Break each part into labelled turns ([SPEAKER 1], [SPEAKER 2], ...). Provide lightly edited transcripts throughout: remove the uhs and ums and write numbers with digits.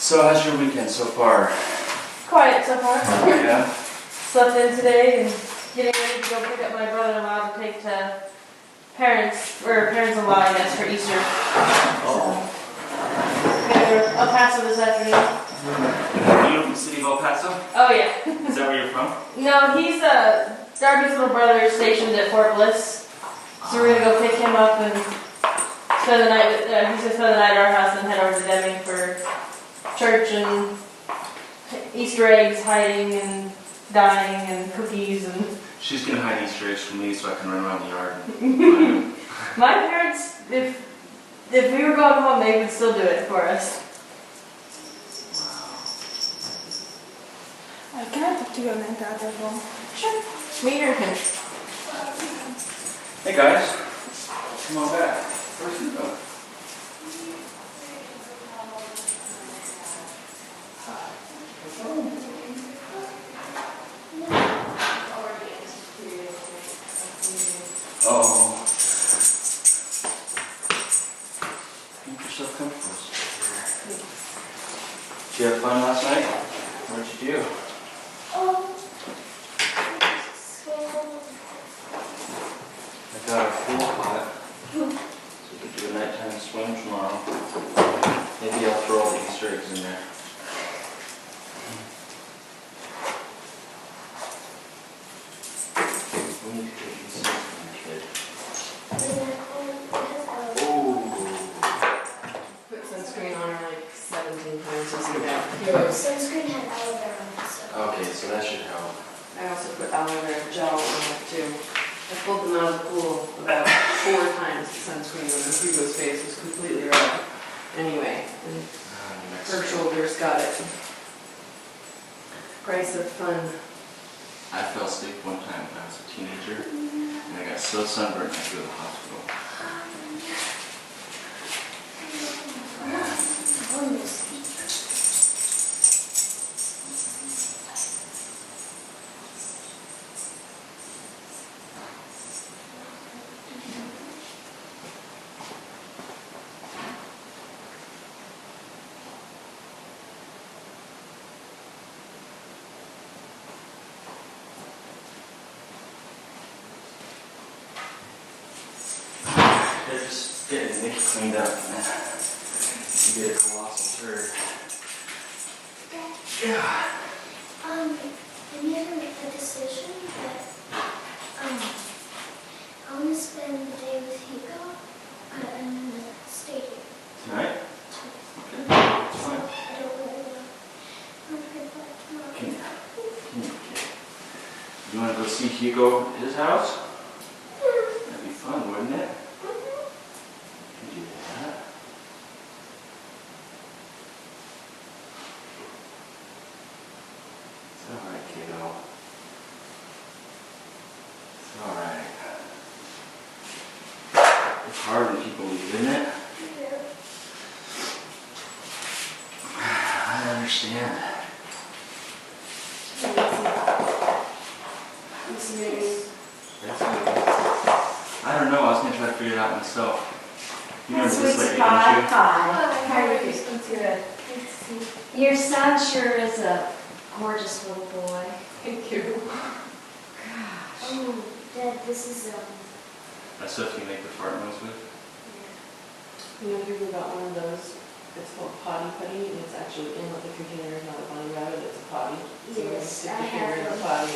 [SPEAKER 1] So how's your weekend so far?
[SPEAKER 2] Quiet so far.
[SPEAKER 1] Yeah?
[SPEAKER 2] Slept in today and getting ready to go pick up my brother-in-law to take to parents-in-law, I guess, for Easter.
[SPEAKER 1] Oh.
[SPEAKER 2] So, go to El Paso this afternoon.
[SPEAKER 1] You're from the city of El Paso?
[SPEAKER 2] Oh yeah.
[SPEAKER 1] Is that where you're from?
[SPEAKER 2] No, he's Darby's little brother is stationed at Fort Bliss. So we're gonna go pick him up and spend the night with, he's gonna spend the night at our house and head over to Deming for church and Easter eggs hiding and dying and cookies and...
[SPEAKER 1] She's gonna hide Easter eggs from me so I can run around the yard.
[SPEAKER 2] My parents, if we were going home, they would still do it for us.
[SPEAKER 3] Can I talk to you on that other phone?
[SPEAKER 2] Sure. Me or him?
[SPEAKER 1] Hey guys, come on back. Where's you going? Oh. Make yourself comfortable. Did you have fun last night? What'd you do? I got a pool hot, so we could do a nighttime swim tomorrow. Maybe I'll throw all the Easter eggs in there. We need to get these things from the kid.
[SPEAKER 2] Put sunscreen on her like 17 times to see that.
[SPEAKER 4] Sunscreen had aloe vera on it, so.
[SPEAKER 1] Okay, so that should help.
[SPEAKER 2] I also put aloe vera gel on it too. I pulled them out of the pool about 4 times the sunscreen and Hugo's face was completely red. Anyway, and her shoulders got it. Price of fun.
[SPEAKER 1] I fell asleep one time when I was a teenager, and I got so sunburned I had to go to the hospital. They're just getting Nick cleaned up. You get a colossal turd. Yeah.
[SPEAKER 4] I need to make a decision, but, I want to spend the day with Hugo, and stay here.
[SPEAKER 1] Tonight? Okay. That's
[SPEAKER 4] So,
[SPEAKER 1] fine.
[SPEAKER 4] I don't really know. I'm going to back tomorrow.
[SPEAKER 1] Come here. You want to go see Hugo at his house? That'd be fun, wouldn't it? You can do that. It's alright, kiddo. It's alright. It's hard when people leave, isn't it?
[SPEAKER 4] Yeah.
[SPEAKER 1] I understand. That's good. I don't know, I was going to try to figure it out myself. You remember this lady, don't you?
[SPEAKER 3] Hi.
[SPEAKER 4] How are you?
[SPEAKER 3] Good.
[SPEAKER 5] Your son sure is a gorgeous little boy.
[SPEAKER 2] Thank you.
[SPEAKER 4] Oh, Dad, this is,
[SPEAKER 1] That's stuff you make the fart noise with?
[SPEAKER 2] You know, Hugo got one of those. It's called potty putty, and it's actually in like a container, not a bunny rabbit, it's a potty. So you
[SPEAKER 4] Yes,
[SPEAKER 2] stick
[SPEAKER 4] I
[SPEAKER 2] your finger in
[SPEAKER 4] have
[SPEAKER 2] the
[SPEAKER 4] one.
[SPEAKER 2] potty.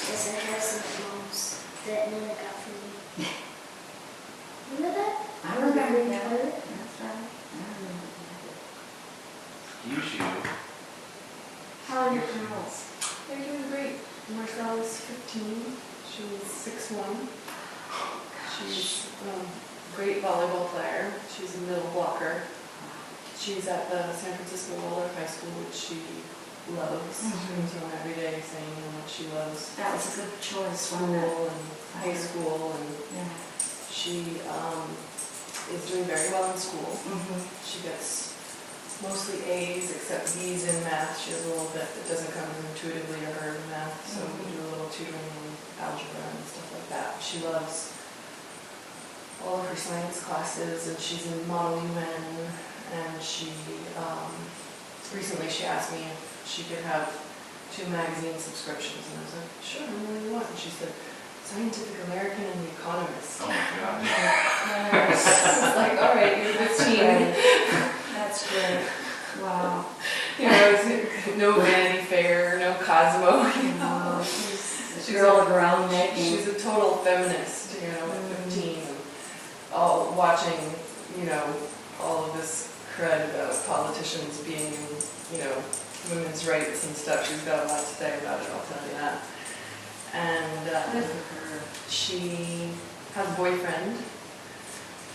[SPEAKER 4] yes, I have some moms that Nana got for me. Remember that?
[SPEAKER 5] I remember that. That's right. I remember
[SPEAKER 1] Excuse you.
[SPEAKER 5] that. How are your girls?
[SPEAKER 2] They're doing great. Marcel's 15. She's 6'1". She's a great volleyball player. She's a middle blocker. She's at the San Francisco Waldorf High School, which she loves. She comes home every day saying how much she loves
[SPEAKER 5] That was a good choice,
[SPEAKER 2] school
[SPEAKER 5] wasn't it?
[SPEAKER 2] and high school, and
[SPEAKER 5] Yeah.
[SPEAKER 2] she is doing very well in school.
[SPEAKER 5] Mm-hmm.
[SPEAKER 2] She gets mostly A's except B's in math. She has a little bit that doesn't come intuitively to her in math, so we do a little tutoring in algebra and stuff like that. She loves all of her science classes, and she's in Model UN, and she, recently she asked me if she could have 2 magazine subscriptions, and I was like, sure, what do you want? And she said, Scientific American and The Economist.
[SPEAKER 1] Oh my God.
[SPEAKER 2] I was like, all right, you're a good team.
[SPEAKER 5] That's great. Wow.
[SPEAKER 2] You know, it's no Vanity Fair, no Cosmo. You know.
[SPEAKER 5] She's a girl of her own making.
[SPEAKER 2] She's a total feminist, you know, at 15, and all watching, you know, all of this crud about politicians being, you know, women's rights and stuff. She's got a lot to say about it, I'll tell you that. And
[SPEAKER 5] Good for her.
[SPEAKER 2] she has a boyfriend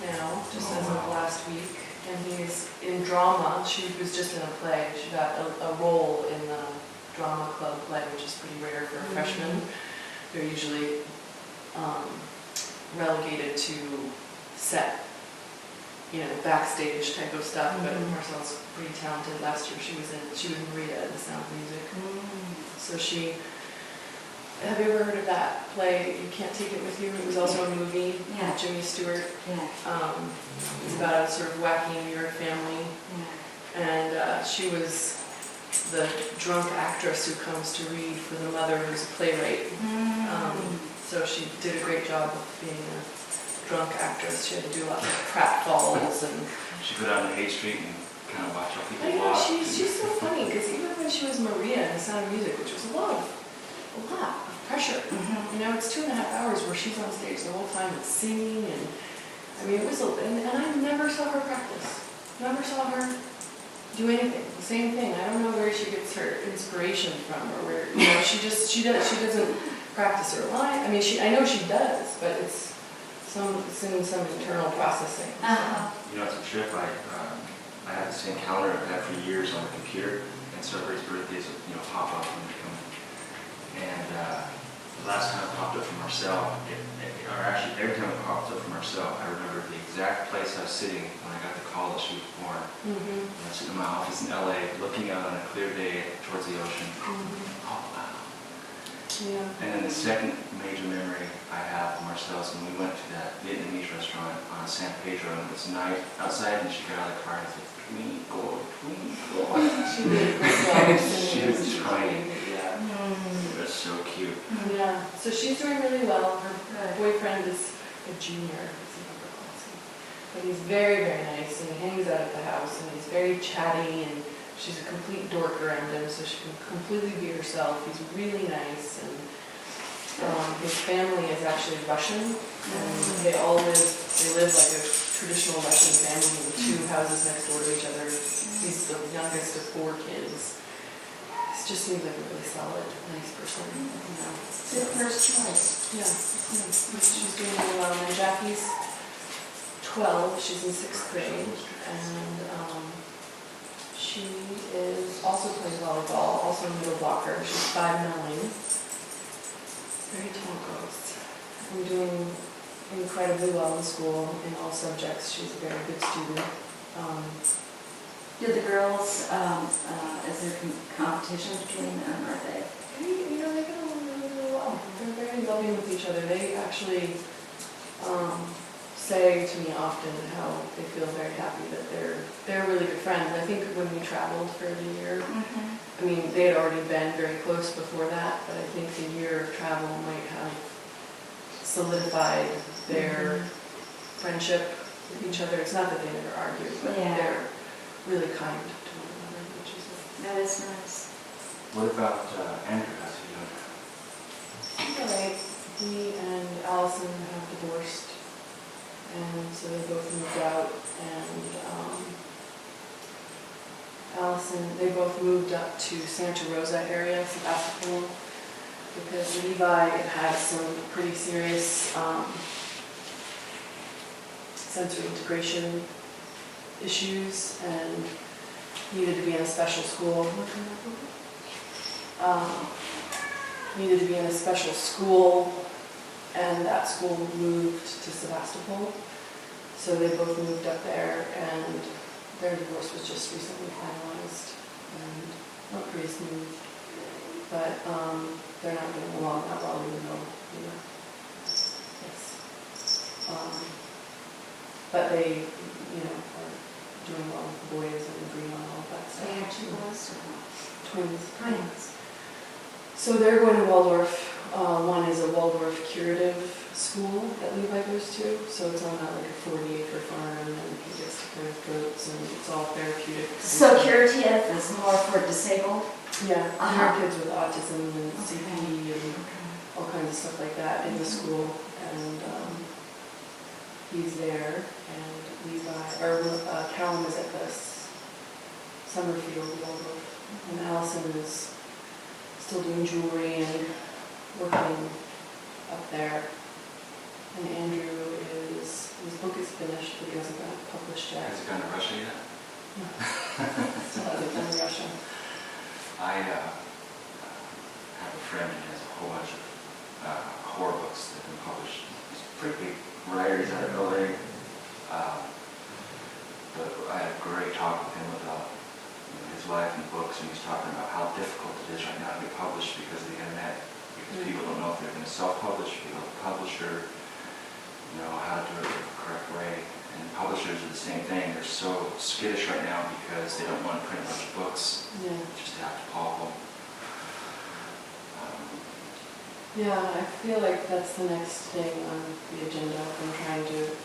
[SPEAKER 2] now, just as of last week, and he's in drama. She was just in a play. She got a role in the drama club play, which is pretty rare for a freshman. They're usually relegated to set, you know, backstage type of stuff, but Marcel's pretty talented. Last year she was Maria in The Sound of Music. So she, have you ever heard of that play, You Can't Take It With You? It was also a movie with Jimmy Stewart.
[SPEAKER 5] Yeah.
[SPEAKER 2] It's about a sort of wacky New York family. And she was the drunk actress who comes to read for the mother who's a playwright. So she did a great job of being a drunk actress. She had to do a lot of pratfalls and...
[SPEAKER 1] She go down to Haight Street and kind of watch how
[SPEAKER 2] I
[SPEAKER 1] people
[SPEAKER 2] know,
[SPEAKER 1] walk.
[SPEAKER 2] she's so funny, because even when she was Maria in The Sound of Music, which was a lot of pressure. You know, it's 2.5 hours where she's on stage the whole time and singing, and I mean, it was, and I never saw her practice. Never saw her do anything. The same thing. I don't know where she gets her inspiration from, or where, you know, she doesn't practice her line. I mean, I know she does, but it's in some internal processing.
[SPEAKER 1] You know, it's a trip. I had the same calendar I've had for years on the computer, and so everybody's birthdays would, you know, pop up and become. And the last time it popped up for Marcel, or actually every time it popped up for Marcel, I remember the exact place I was sitting when I got the call that she was born. I was sitting in my office in LA, looking out on a clear day towards the ocean. Oh wow!
[SPEAKER 2] Yeah.
[SPEAKER 1] And then the second major memory I have of Marcel is when we went to that Vietnamese restaurant on San Pedro, and it was night outside, and she got out of the car and said, "Twinkle, twinkle."
[SPEAKER 2] She did a great job.
[SPEAKER 1] She was trying.
[SPEAKER 2] Yeah.
[SPEAKER 1] It was so cute.
[SPEAKER 2] Yeah. So she's doing really well. Her boyfriend is a junior. He's in upper class. But he's very, very nice, and he hangs out at the house, and he's very chatty, and she's a complete dork around him, so she can completely be herself. He's really nice, and his family is actually Russian, and they live like a traditional Russian family in 2 houses next door to each other. He's the youngest of 4 kids. He just seems like a really solid, nice person, you know.
[SPEAKER 5] Good first choice.
[SPEAKER 2] Yeah, she's doing really well. And Jackie's 12, she's in 6th grade, and she is also playing volleyball, also a middle blocker. She's 5'9". Very tall girls. And doing incredibly well in school in all subjects. She's a very good student.
[SPEAKER 5] Do the girls, is there competition between them, or are they?
[SPEAKER 2] You know, they get along really, really well. They're very loving with each other. They actually say to me often how they feel very happy that they're really good friends. I think when we traveled for the year, I mean, they had already been very close before that, but I think the year of travel might have solidified their friendship with each other. It's not that they never argue, but they're really kind to one another, which is
[SPEAKER 5] That is nice.
[SPEAKER 1] What about Andrew? How's he doing?
[SPEAKER 2] all right. He and Allison have divorced, and so they both moved out, and they both moved up to Santa Rosa area, Sebastopol, because Levi had some pretty serious sensory integration issues and needed to be in a special school. Needed to be in a special school, and that school moved to Sebastopol. So they both moved up there, and their divorce was just recently finalized, and not pretty smooth. But they're not getting along that well, even though, you know, yes. But they, you know, are doing well with the boys and agreeing on all of that
[SPEAKER 5] They
[SPEAKER 2] stuff.
[SPEAKER 5] have two boys or
[SPEAKER 2] Twins.
[SPEAKER 5] twins?
[SPEAKER 2] So they're going to Waldorf. One is a Waldorf curative school that Levi goes to. So it's on like a 40-acre farm, and he gets to kind of goats, and it's all therapeutic.
[SPEAKER 5] So curative is more for disabled?
[SPEAKER 2] Yeah, there
[SPEAKER 5] Uh-huh.
[SPEAKER 2] are kids with autism and CP and all kinds of stuff like that in the school, and he's there, and Callum is at this Summerfield Waldorf, and Allison is still doing jewelry and working up there, and Andrew his book is finished, but he hasn't got it published yet.
[SPEAKER 1] Has it gone to Russia yet?
[SPEAKER 2] Still hasn't gone to Russia.
[SPEAKER 1] I have a friend who has a whole bunch of horror books that have been published. He's a pretty big writer, he's out of LA. But I had a great talk with him about his life and books, and he's talking about how difficult it is right now to get published because of the internet. Because people don't know if they're going to self-publish, people have a publisher, how to do it the correct way. And publishers are the same thing. They're so skittish right now because they don't want to print a bunch of books.
[SPEAKER 2] Yeah.
[SPEAKER 1] Just have to follow them.
[SPEAKER 2] Yeah, I feel like that's the next thing on the agenda. I'm trying to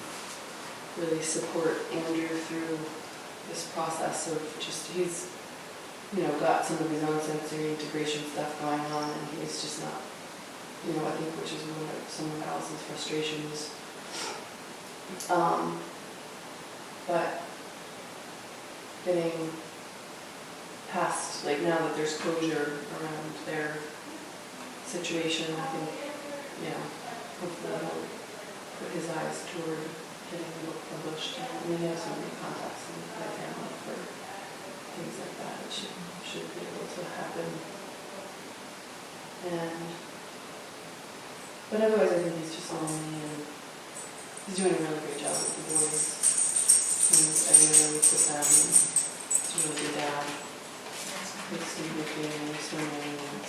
[SPEAKER 2] really support Andrew through this process of just, he's, got some of his own sensory integration stuff going on, and he's just not, I think which is one of some of Allison's frustrations. But getting past, like now that there's closure around their situation, I think, hopefully he'll put his eyes toward getting the book published. And he has so many contacts in my family for things like that. It should be able to happen. But otherwise, I think he's just lonely, and he's doing a really great job with the boys. And every other week with them, and he's a really good dad. Makes them cooking and swimming and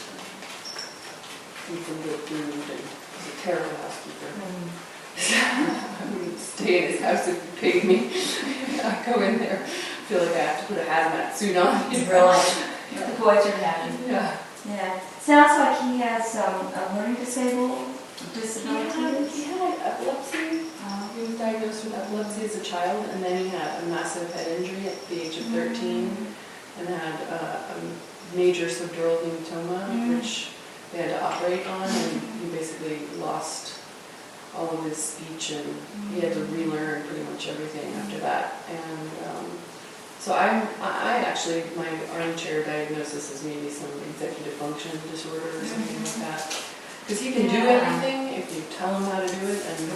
[SPEAKER 2] eats some good food, and he's a terrible housekeeper. I wouldn't stay in his house if he paid me. I go in there, feel like I have to put a hazmat suit on.
[SPEAKER 5] Really? The boys are happy.
[SPEAKER 2] Yeah.
[SPEAKER 5] Yeah. Sounds like he has a learning disability.
[SPEAKER 2] He had epilepsy. He was diagnosed with epilepsy as a child, and then he had a massive head injury at the age of 13, and had a major subdural hematoma, which they had to operate on, and he basically lost all of his speech, and he had to relearn pretty much everything after that. And so I actually, my armchair diagnosis is maybe some executive function disorder or something like that. Because he can do everything if you tell him how to do it, and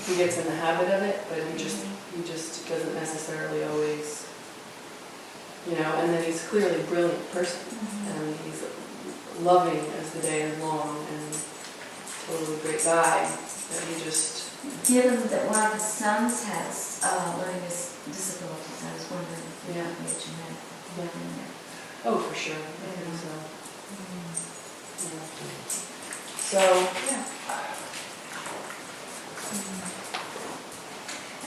[SPEAKER 2] he gets in the habit of it, but he just doesn't necessarily always, and then he's clearly a brilliant person, and he's loving as the day is long, and totally great guy, but he just...
[SPEAKER 5] Given that one of his sons has learning disabilities, I was wondering if you have a genetic link in there.
[SPEAKER 2] Oh, for sure, I think so. Yeah. So, yeah.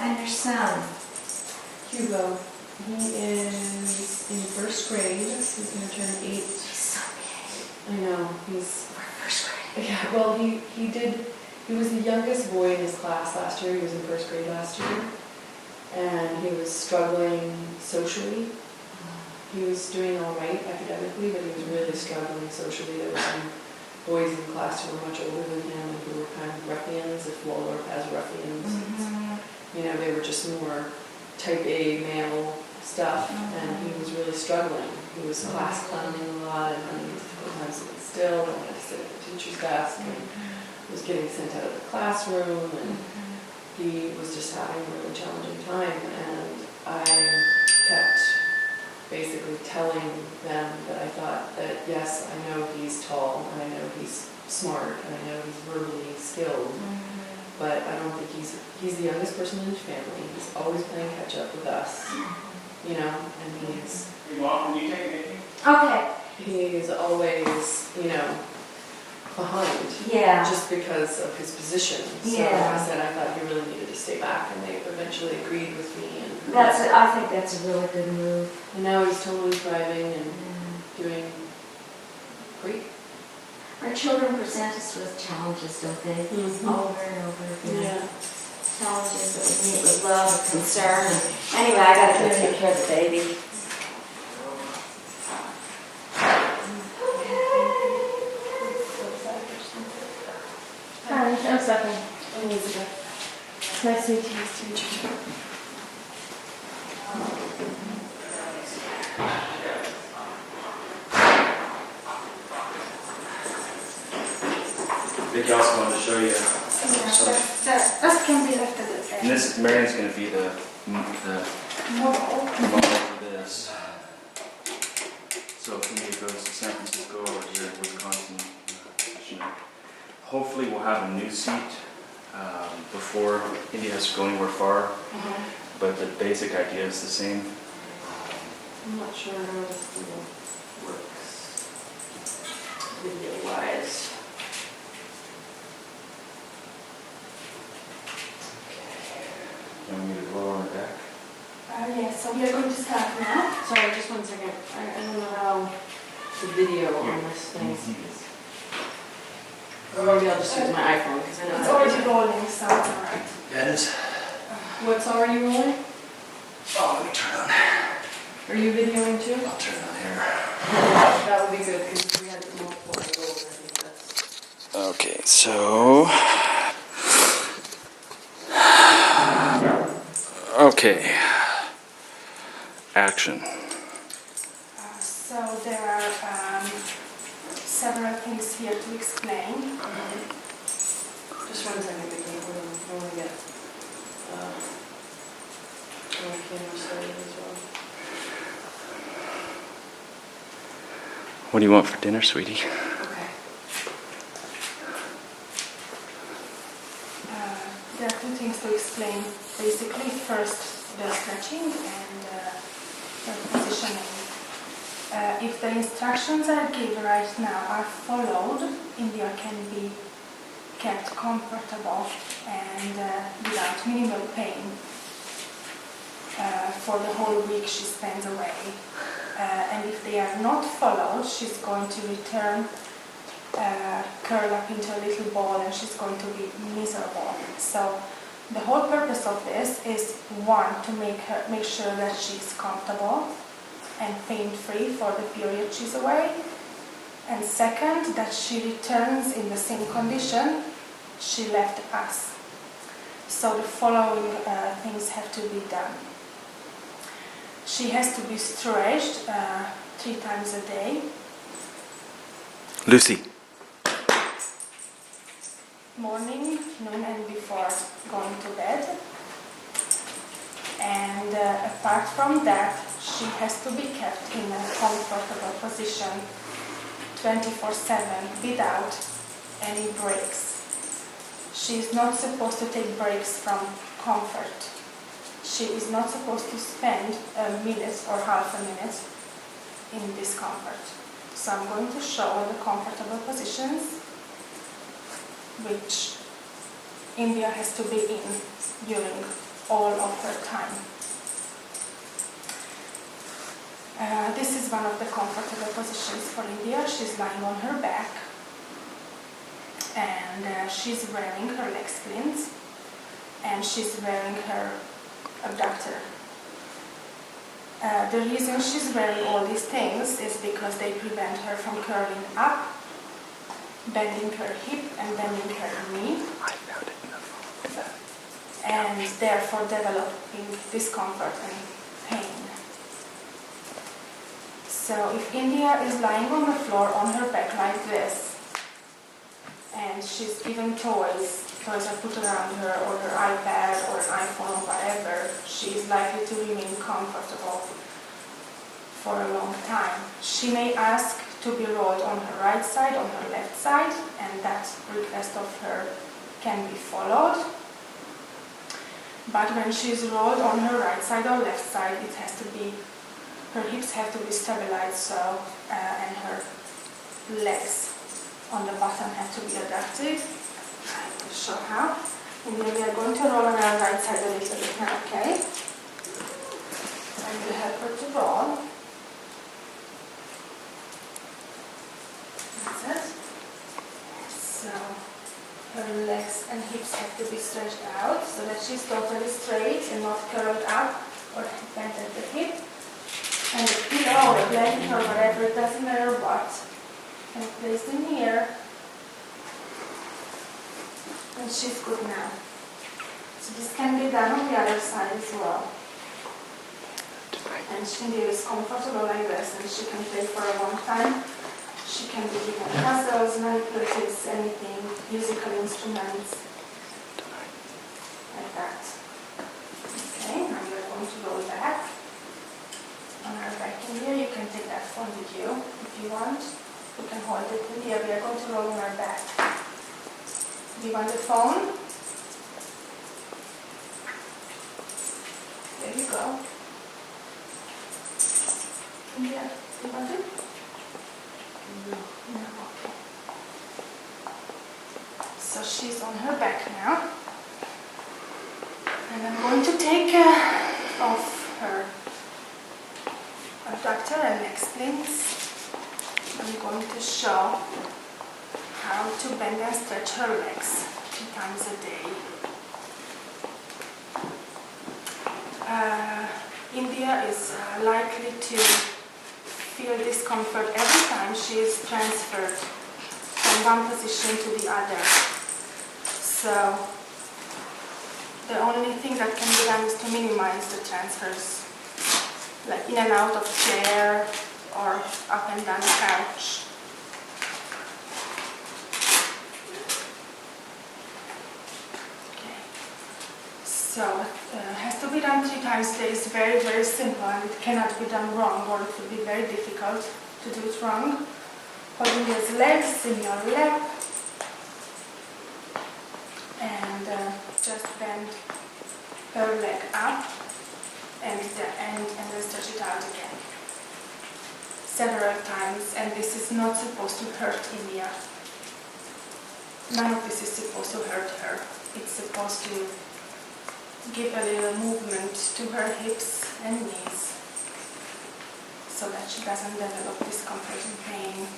[SPEAKER 5] And your son?
[SPEAKER 2] Hugo, he is in first grade. He's going to turn 8.
[SPEAKER 5] He's so big.
[SPEAKER 2] I know, he's...
[SPEAKER 5] For first grade.
[SPEAKER 2] Yeah, well, he was the youngest boy in his class last year. He was in first grade last year. And he was struggling socially. He was doing all right academically, but he was really struggling socially. There were some boys in class who were much older than him and who were kind of ruffians, if Waldorf has ruffians. They were just more type A male stuff, and he was really struggling. He was class clowning a lot, and he was sometimes sitting still, and had to sit at the teacher's desk, and was getting sent out of the classroom, and he was just having a really challenging time. And I kept basically telling them that I thought that, yes, I know he's tall, and I know he's smart, and I know he's verbally skilled, but I don't think he's the youngest person in his family. He's always playing catch up with us, and he's...
[SPEAKER 6] Hey, Mom, can you take a picture?
[SPEAKER 5] Okay.
[SPEAKER 2] He's always, behind.
[SPEAKER 5] Yeah.
[SPEAKER 2] Just because of his position. So
[SPEAKER 5] Yeah.
[SPEAKER 2] I said I thought he really needed to stay back, and they eventually agreed with me. And
[SPEAKER 5] I think that's a really good move.
[SPEAKER 2] And now he's totally thriving and
[SPEAKER 5] Yeah.
[SPEAKER 2] doing great.
[SPEAKER 5] Our children present us with challenges, don't they?
[SPEAKER 2] Mhm.
[SPEAKER 5] Over and over again.
[SPEAKER 2] Yeah.
[SPEAKER 5] Challenges that we meet with love and concern. And anyway, I gotta go take care of the baby.
[SPEAKER 3] Hi, I'm Stephanie.
[SPEAKER 2] Elizabeth.
[SPEAKER 3] Nice to meet you. Nice to meet you.
[SPEAKER 1] Vicky also wanted to show you.
[SPEAKER 3] That can be left a little
[SPEAKER 1] And this, Marion's going to be the model for this. So if India goes to San Francisco or here in Wisconsin, hopefully we'll have a new seat before India has to go anywhere far. But the basic idea is the same.
[SPEAKER 2] I'm not sure how this still works video-wise.
[SPEAKER 1] You want me to blow on the back?
[SPEAKER 3] Yes, so we are going to start now.
[SPEAKER 2] Sorry, just 1 second. I don't know how the video on this thing. Or maybe I'll just use my iPhone because I know
[SPEAKER 3] It's
[SPEAKER 2] how to
[SPEAKER 3] already rolling, so it's alright.
[SPEAKER 1] Yeah, it is.
[SPEAKER 2] What's already rolling?
[SPEAKER 1] Oh, let me turn it on.
[SPEAKER 2] Are you videoing too?
[SPEAKER 1] I'll turn it on here.
[SPEAKER 2] That would be good because if we had multiple angles, I think that's...
[SPEAKER 1] Okay, so... Okay. Action.
[SPEAKER 3] So there are several things here to explain.
[SPEAKER 2] Just 1 second, Vicky. I want to get my camera started as well.
[SPEAKER 1] What do you want for dinner, sweetie?
[SPEAKER 2] Okay.
[SPEAKER 3] There are 2 things to explain. Basically, first the stretching and the positioning. If the instructions I give right now are followed, India can be kept comfortable and without minimal pain for the whole week she spends away. And if they are not followed, she's going to return, curl up into a little ball, and she's going to be miserable. So the whole purpose of this is, 1, to make sure that she's comfortable and pain-free for the period she's away, and 2nd, that she returns in the same condition she left us. So the following things have to be done. She has to be stretched 3 times a day.
[SPEAKER 1] Lucy.
[SPEAKER 3] Morning, noon, and before going to bed. And apart from that, she has to be kept in a comfortable position 24/7 without any breaks. She is not supposed to take breaks from comfort. She is not supposed to spend a minute or half a minute in discomfort. So I'm going to show the comfortable positions which India has to be in during all of her time. This is one of the comfortable positions for India. She's lying on her back and she's wearing her leg splints and she's wearing her abductor. The reason she's wearing all these things is because they prevent her from curling up, bending her hip and bending her knee, and therefore developing discomfort and pain. So if India is lying on the floor on her back like this, and she's given toys are put around her, or her iPad or an iPhone or whatever, she is likely to remain comfortable for a long time. She may ask to be rolled on her right side, on her left side, and that request of her can be followed. But when she is rolled on her right side or left side, it has to be, her hips have to be stabilized, so and her legs on the bottom have to be adapted. I will show how. And then we are going to roll on our right side a little bit now, okay? I will help her to roll. That's it. So her legs and hips have to be stretched out so that she's totally straight and not curled up or bent at the hip. And the pillow or blanket or whatever, it doesn't matter what. And placed in here. And she's good now. So this can be done on the other side as well. And Shindy is comfortable like this and she can play for a long time. She can be given puzzles, manipulatives, anything, musical instruments. Like that. Okay, now we're going to roll back. On our back in here, you can take that phone with you if you want. You can hold it in here. We are going to roll on our back. Do you want the phone? There you go. In here. Do you want it? No. No, okay. So she's on her back now. And I'm going to take off her abductor and neck springs. I'm going to show how to bend and stretch her legs 2 times a day. India is likely to feel discomfort every time she is transferred from one position to the other. So the only thing that can be done is to minimize the transfers, like in and out of chair or up and down couch. Okay. So it has to be done 3 times a day. It's very, very simple and it cannot be done wrong, or it would be very difficult to do it wrong. Holding his legs in your lap and just bend her leg up and then stretch it out again several times. And this is not supposed to hurt India. None of this is supposed to hurt her. It's supposed to give a little movement to her hips and knees so that she doesn't develop discomfort and pain.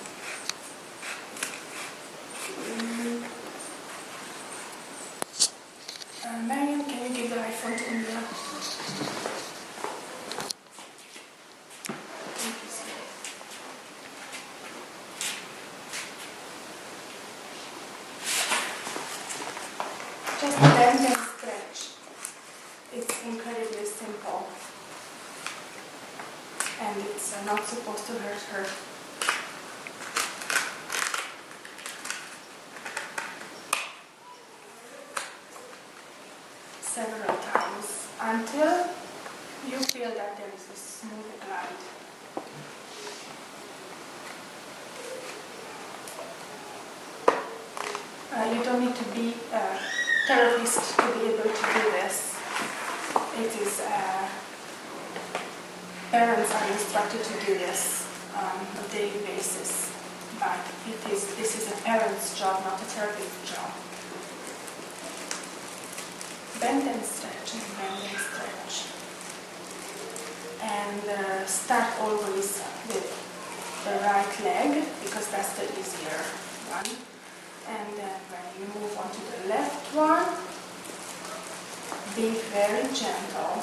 [SPEAKER 3] Mariam, can you give the iPhone to India? Thank you, sir. Just bend and stretch. It's incredibly simple. And it's not supposed to hurt her. Several times until you feel that there is a smooth glide. You don't need to be a therapist to be able to do this. It is parents are instructed to do this on a daily basis, but this is a parent's job, not a therapist's job. Bend and stretch and bend and stretch. And start always with the right leg because that's the easier one. And then when you move on to the left one, be very gentle.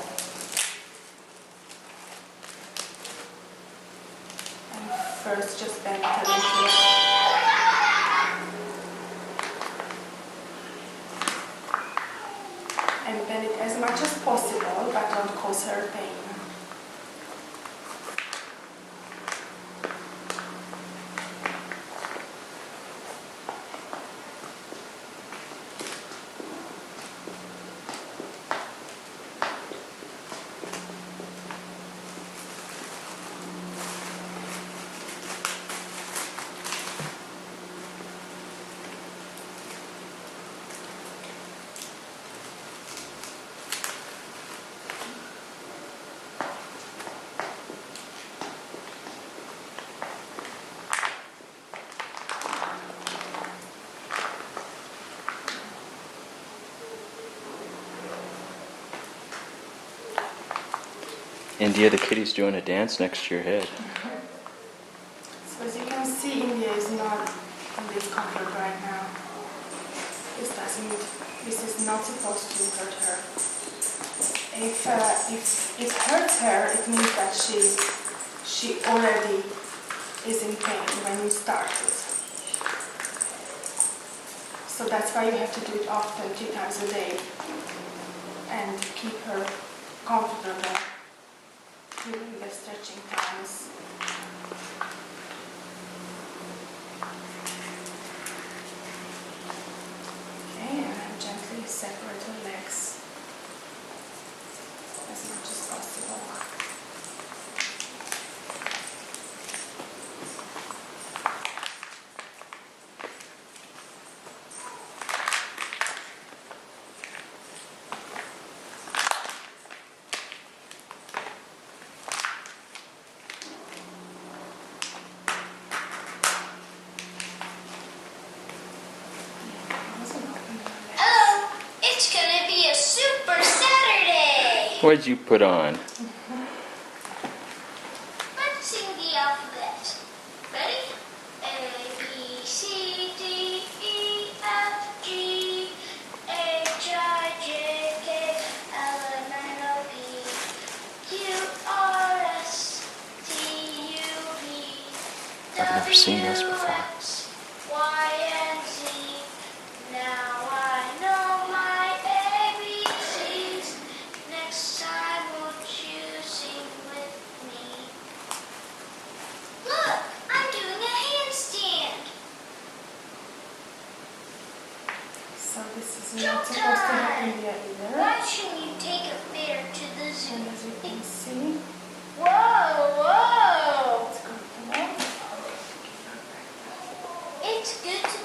[SPEAKER 3] And first just bend a little. And bend it as much as possible, but don't cause her pain.
[SPEAKER 1] India, the kitty's doing a dance next to your head.
[SPEAKER 3] So as you can see, India is not in discomfort right now. This is not supposed to hurt her. If it hurts her, it means that she already is in pain when you started. So that's why you have to do it often, 2 times a day, and keep her comfortable during the stretching times. Okay, and then gently separate her legs as much as possible.
[SPEAKER 4] Oh, it's gonna be a super Saturday!
[SPEAKER 1] What'd you put on?
[SPEAKER 4] Let's sing the alphabet. Ready? A, B, C, D, E, F, G, H, I, J, K, L, M, N, O, P, Q, R, S, T, U, V,
[SPEAKER 1] I've never seen this
[SPEAKER 4] W,
[SPEAKER 1] before.
[SPEAKER 4] X, Y, and Z. Now I know my ABCs. Next time, won't you sing with me? Look, I'm doing a handstand.
[SPEAKER 3] So this is not supposed to happen here either.
[SPEAKER 4] Why shouldn't you take a bear to the zoo?
[SPEAKER 3] And as you can see,
[SPEAKER 4] Whoa, whoa!
[SPEAKER 3] it's comfortable.
[SPEAKER 4] It's good